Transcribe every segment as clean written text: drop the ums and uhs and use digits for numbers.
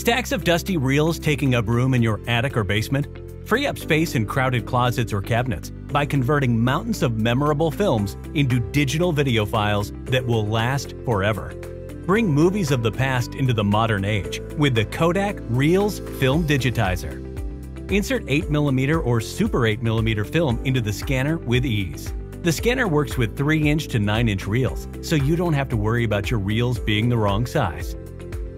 Stacks of dusty reels taking up room in your attic or basement? Free up space in crowded closets or cabinets by converting mountains of memorable films into digital video files that will last forever. Bring movies of the past into the modern age with the Kodak Reels Film Digitizer. Insert 8mm or Super 8mm film into the scanner with ease. The scanner works with 3-inch to 9-inch reels, so you don't have to worry about your reels being the wrong size.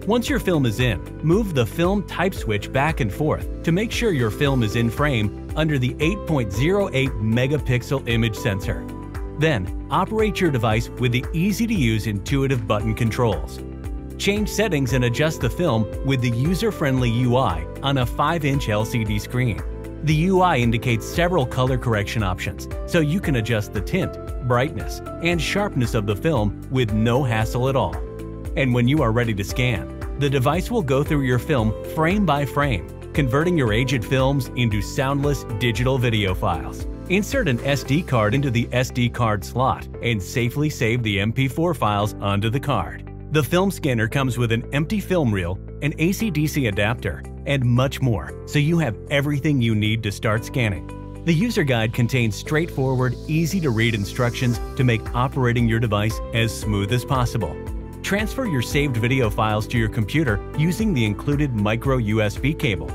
Once your film is in, move the film type switch back and forth to make sure your film is in frame under the 8.08 megapixel image sensor. Then, operate your device with the easy-to-use intuitive button controls. Change settings and adjust the film with the user-friendly UI on a 5-inch LCD screen. The UI indicates several color correction options, so you can adjust the tint, brightness, and sharpness of the film with no hassle at all. And when you are ready to scan, the device will go through your film frame by frame, converting your aged films into soundless digital video files. Insert an SD card into the SD card slot and safely save the MP4 files onto the card. The film scanner comes with an empty film reel, an AC/DC adapter, and much more, so you have everything you need to start scanning. The user guide contains straightforward, easy-to-read instructions to make operating your device as smooth as possible. Transfer your saved video files to your computer using the included micro USB cable.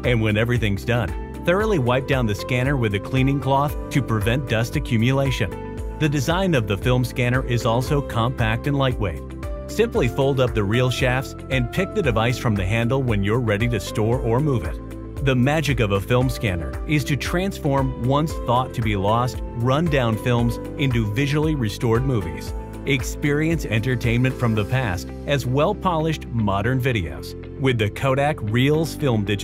And when everything's done, thoroughly wipe down the scanner with a cleaning cloth to prevent dust accumulation. The design of the film scanner is also compact and lightweight. Simply fold up the reel shafts and pick the device from the handle when you're ready to store or move it. The magic of a film scanner is to transform once thought to be lost, run-down films into visually restored movies. Experience entertainment from the past as well-polished modern videos with the Kodak Reels Film Digitizer.